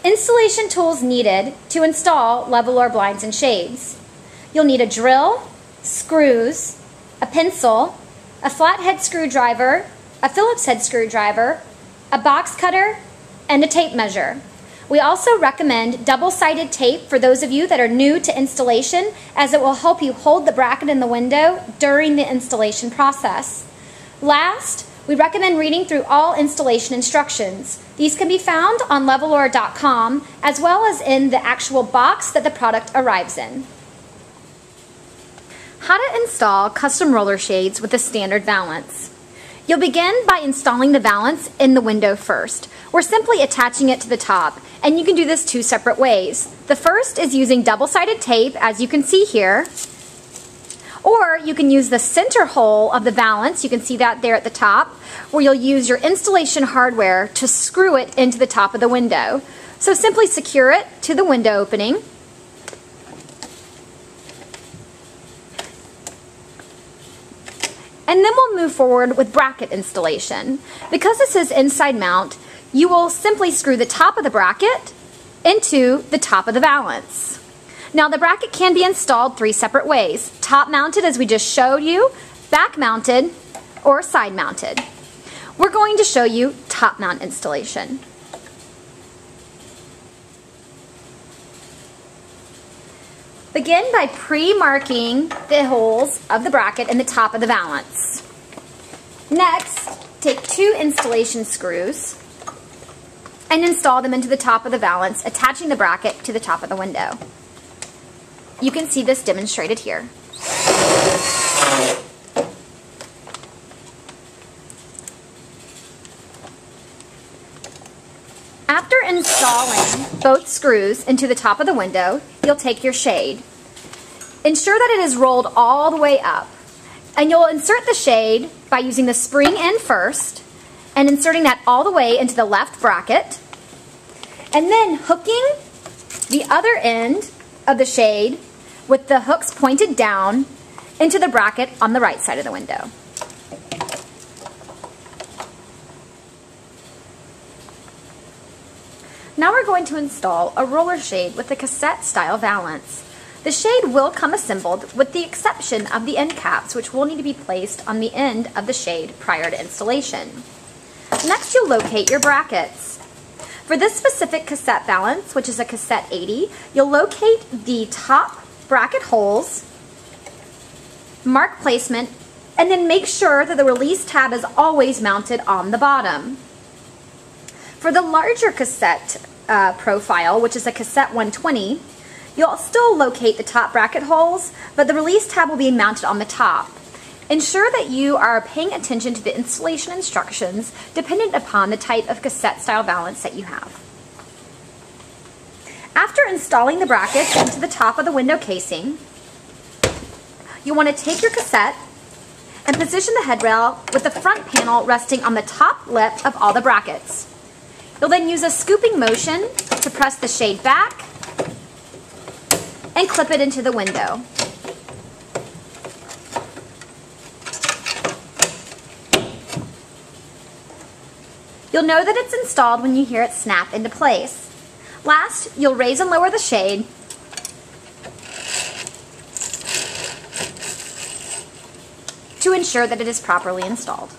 Installation tools needed to install level or blinds and shades. You'll need a drill, screws, a pencil, a flathead screwdriver, a Phillips head screwdriver, a box cutter, and a tape measure. We also recommend double-sided tape for those of you that are new to installation, as it will help you hold the bracket in the window during the installation process. Last, we recommend reading through all installation instructions. These can be found on levelor.com as well as in the actual box that the product arrives in. How to install custom roller shades with a standard valance. You'll begin by installing the valance in the window first. We're simply attaching it to the top, and you can do this two separate ways. The first is using double-sided tape, as you can see here, or you can use the center hole of the valance, you can see that there at the top, where you'll use your installation hardware to screw it into the top of the window. So simply secure it to the window opening. And then we'll move forward with bracket installation. Because this is inside mount, you will simply screw the top of the bracket into the top of the valance. Now the bracket can be installed three separate ways: top mounted, as we just showed you, back mounted, or side mounted. We're going to show you top mount installation. Begin by pre-marking the holes of the bracket in the top of the valance. Next, take two installation screws and install them into the top of the valance, attaching the bracket to the top of the window. You can see this demonstrated here. After installing both screws into the top of the window, you'll take your shade. Ensure that it is rolled all the way up, and you'll insert the shade by using the spring end first and inserting that all the way into the left bracket, and then hooking the other end of the shade with the hooks pointed down into the bracket on the right side of the window. Now we're going to install a roller shade with a cassette style valance. The shade will come assembled with the exception of the end caps, which will need to be placed on the end of the shade prior to installation. Next, you'll locate your brackets. For this specific cassette valance, which is a cassette 80, you'll locate the top bracket holes, mark placement, and then make sure that the release tab is always mounted on the bottom. For the larger cassette profile, which is a cassette 120, you'll still locate the top bracket holes, but the release tab will be mounted on the top. Ensure that you are paying attention to the installation instructions dependent upon the type of cassette style valance that you have. After installing the brackets into the top of the window casing, you want to take your cassette and position the headrail with the front panel resting on the top lip of all the brackets. You'll then use a scooping motion to press the shade back and clip it into the window. You'll know that it's installed when you hear it snap into place. Last, you'll raise and lower the shade to ensure that it is properly installed.